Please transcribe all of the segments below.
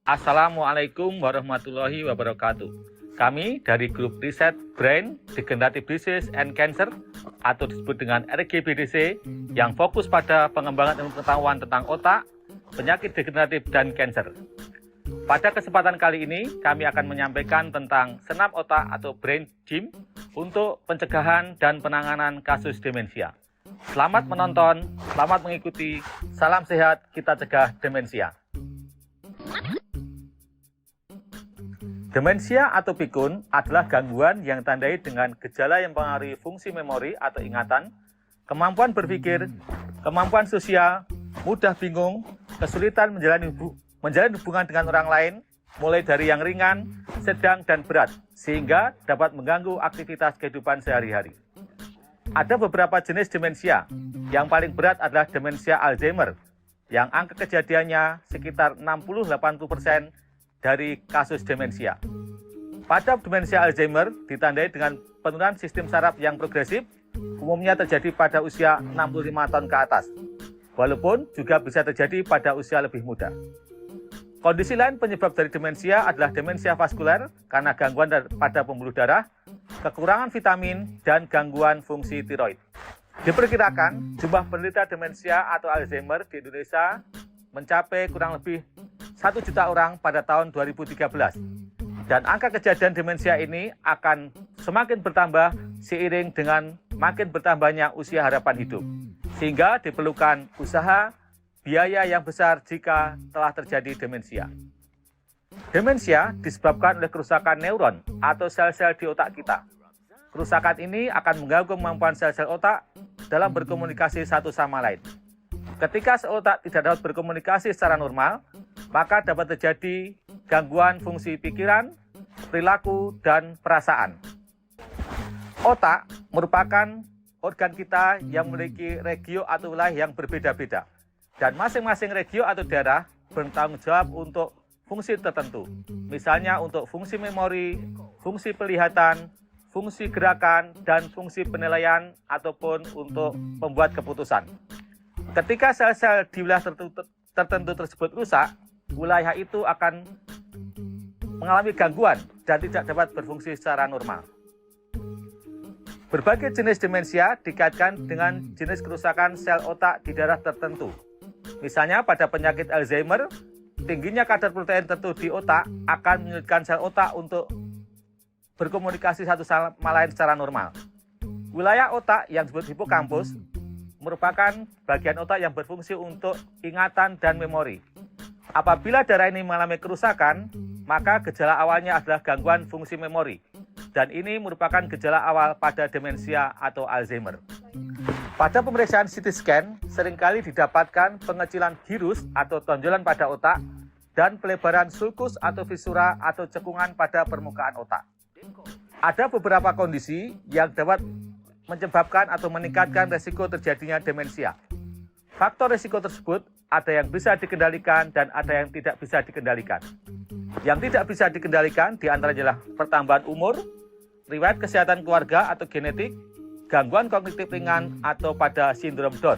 Assalamualaikum warahmatullahi wabarakatuh. Kami dari grup riset Brain Degenerative Disease and Cancer atau disebut dengan RGBDC yang fokus pada pengembangan ilmu pengetahuan tentang otak, penyakit degeneratif, dan kanker. Pada kesempatan kali ini, kami akan menyampaikan tentang senam otak atau brain gym untuk pencegahan dan penanganan kasus demensia. Selamat menonton, selamat mengikuti, salam sehat, kita cegah demensia. Demensia atau pikun adalah gangguan yang ditandai dengan gejala yang mempengaruhi fungsi memori atau ingatan, kemampuan berpikir, kemampuan sosial, mudah bingung, kesulitan menjalani hubungan dengan orang lain, mulai dari yang ringan, sedang, dan berat, sehingga dapat mengganggu aktivitas kehidupan sehari-hari. Ada beberapa jenis demensia. Yang paling berat adalah demensia Alzheimer, yang angka kejadiannya sekitar 60-80% dari kasus demensia. Pada demensia Alzheimer ditandai dengan penurunan sistem saraf yang progresif, umumnya terjadi pada usia 65 tahun ke atas, walaupun juga bisa terjadi pada usia lebih muda. Kondisi lain penyebab dari demensia adalah demensia vaskuler karena gangguan pada pembuluh darah, kekurangan vitamin, dan gangguan fungsi tiroid. Diperkirakan jumlah penderita demensia atau Alzheimer di Indonesia mencapai kurang lebih 1 juta orang pada tahun 2013. Dan angka kejadian demensia ini akan semakin bertambah seiring dengan makin bertambahnya usia harapan hidup. Sehingga diperlukan usaha, biaya yang besar jika telah terjadi demensia. Demensia disebabkan oleh kerusakan neuron atau sel-sel di otak kita. Kerusakan ini akan mengganggu kemampuan sel-sel otak dalam berkomunikasi satu sama lain. Ketika sel otak tidak dapat berkomunikasi secara normal, maka dapat terjadi gangguan fungsi pikiran, perilaku, dan perasaan. Otak merupakan organ kita yang memiliki regio atau wilayah yang berbeda-beda. Dan masing-masing regio atau daerah bertanggung jawab untuk fungsi tertentu. Misalnya untuk fungsi memori, fungsi penglihatan, fungsi gerakan, dan fungsi penilaian ataupun untuk membuat keputusan. Ketika sel-sel di wilayah tertentu tersebut rusak, wilayah itu akan mengalami gangguan dan tidak dapat berfungsi secara normal. Berbagai jenis demensia dikaitkan dengan jenis kerusakan sel otak di daerah tertentu. Misalnya pada penyakit Alzheimer, tingginya kadar protein tertentu di otak akan menyulitkan sel otak untuk berkomunikasi satu sama lain secara normal. Wilayah otak yang disebut hipokampus merupakan bagian otak yang berfungsi untuk ingatan dan memori. Apabila daerah ini mengalami kerusakan, maka gejala awalnya adalah gangguan fungsi memori. Dan ini merupakan gejala awal pada demensia atau Alzheimer. Pada pemeriksaan CT scan, seringkali didapatkan pengecilan girus atau tonjolan pada otak dan pelebaran sulcus atau visura atau cekungan pada permukaan otak. Ada beberapa kondisi yang dapat menyebabkan atau meningkatkan resiko terjadinya demensia. Faktor risiko tersebut ada yang bisa dikendalikan dan ada yang tidak bisa dikendalikan. Yang tidak bisa dikendalikan diantaranya adalah pertambahan umur, riwayat kesehatan keluarga atau genetik, gangguan kognitif ringan, atau pada sindrom Down.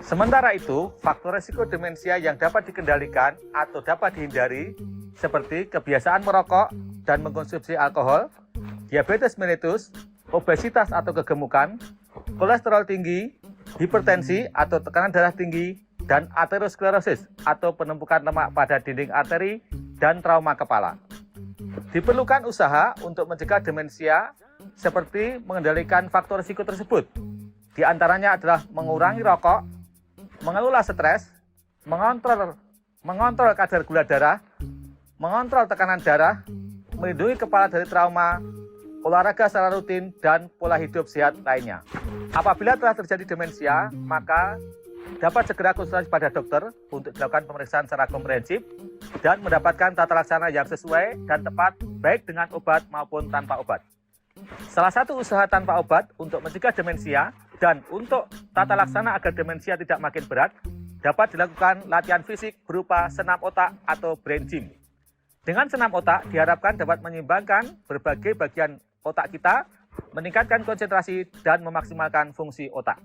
Sementara itu, faktor risiko demensia yang dapat dikendalikan atau dapat dihindari seperti kebiasaan merokok dan mengkonsumsi alkohol, diabetes mellitus, obesitas atau kegemukan, kolesterol tinggi, hipertensi atau tekanan darah tinggi, dan aterosklerosis atau penumpukan lemak pada dinding arteri dan trauma kepala. Diperlukan usaha untuk mencegah demensia seperti mengendalikan faktor risiko tersebut. Di antaranya adalah mengurangi rokok, mengelola stres, mengontrol kadar gula darah, mengontrol tekanan darah, melindungi kepala dari trauma, olahraga secara rutin, dan pola hidup sehat lainnya. Apabila telah terjadi demensia, maka dapat segera konsultasi pada dokter untuk dilakukan pemeriksaan secara komprehensif dan mendapatkan tata laksana yang sesuai dan tepat baik dengan obat maupun tanpa obat. Salah satu usaha tanpa obat untuk mencegah demensia dan untuk tata laksana agar demensia tidak makin berat dapat dilakukan latihan fisik berupa senam otak atau brain gym. Dengan senam otak diharapkan dapat menyeimbangkan berbagai bagian otak kita, meningkatkan konsentrasi dan memaksimalkan fungsi otak.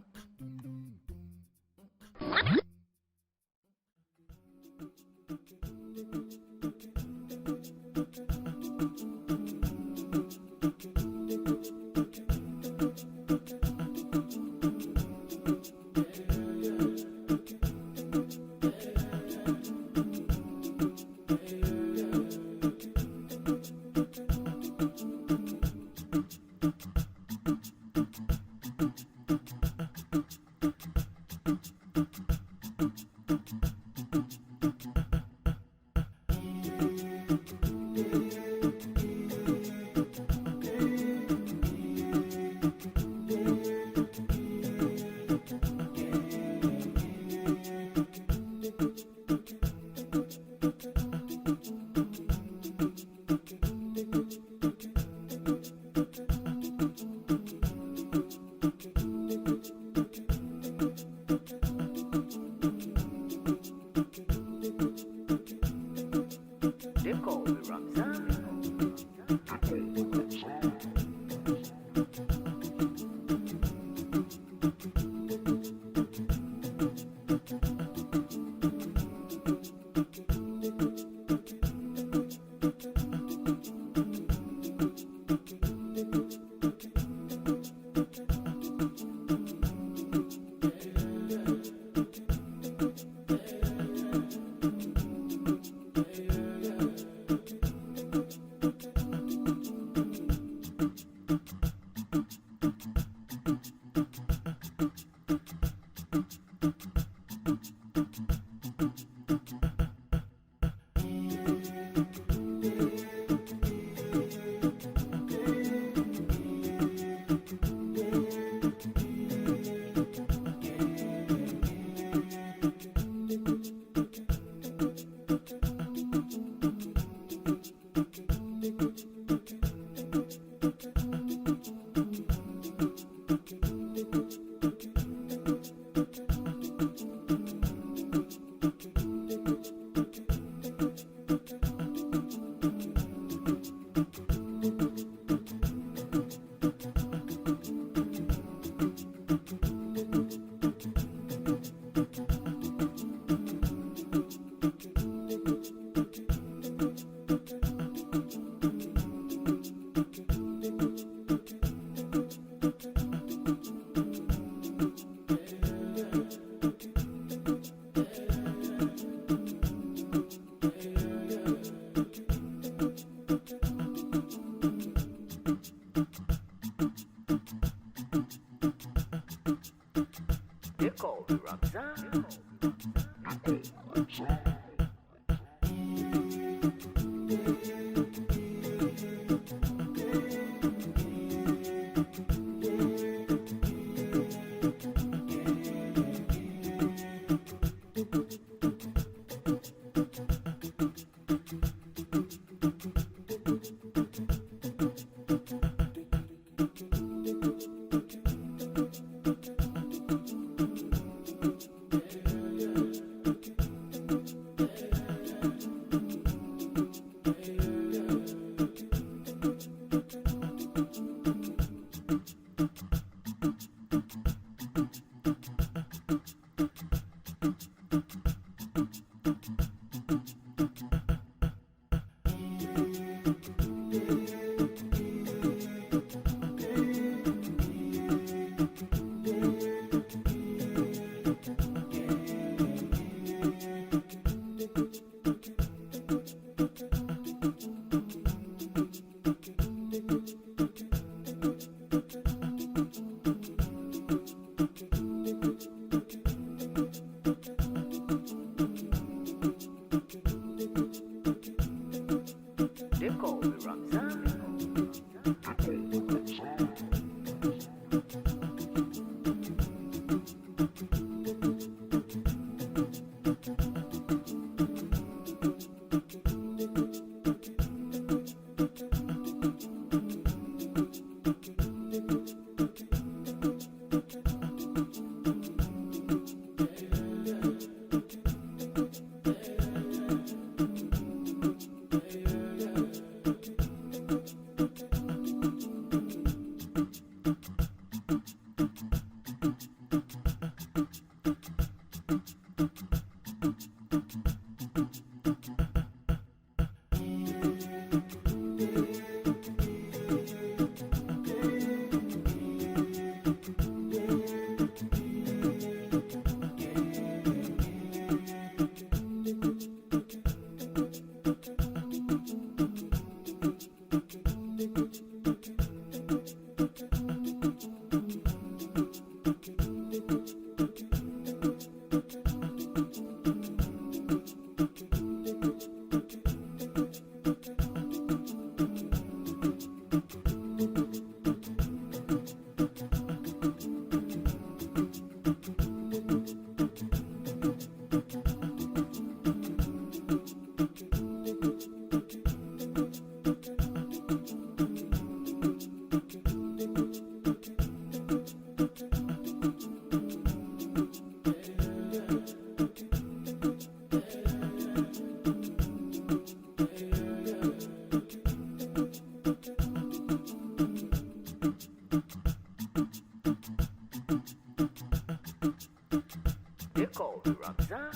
Deko Ramza.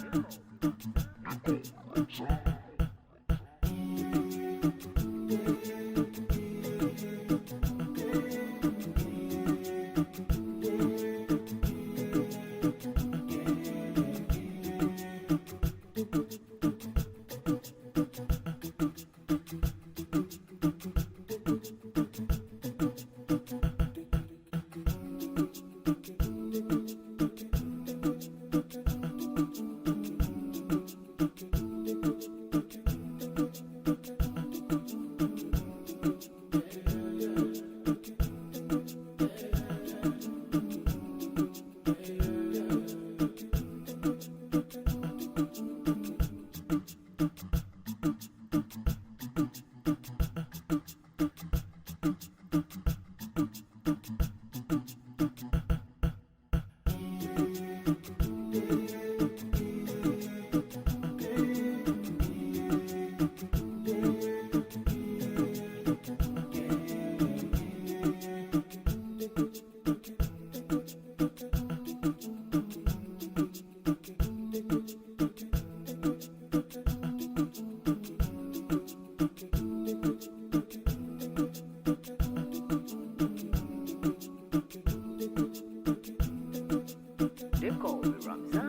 Deko Ramza.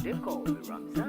Deko Ramza.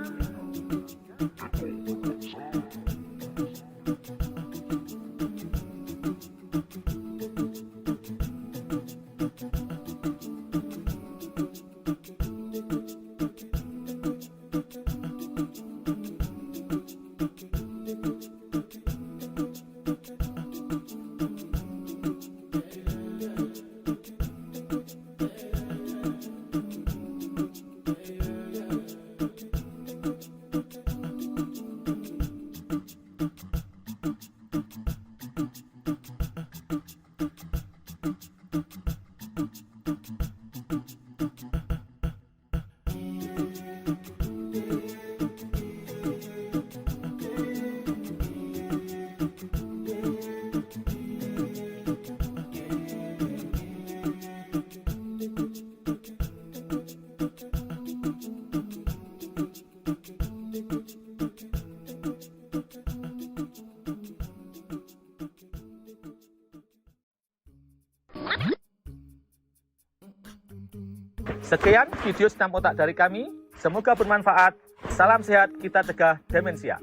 Sekian video senam otak dari kami. Semoga bermanfaat. Salam sehat, kita cegah demensia.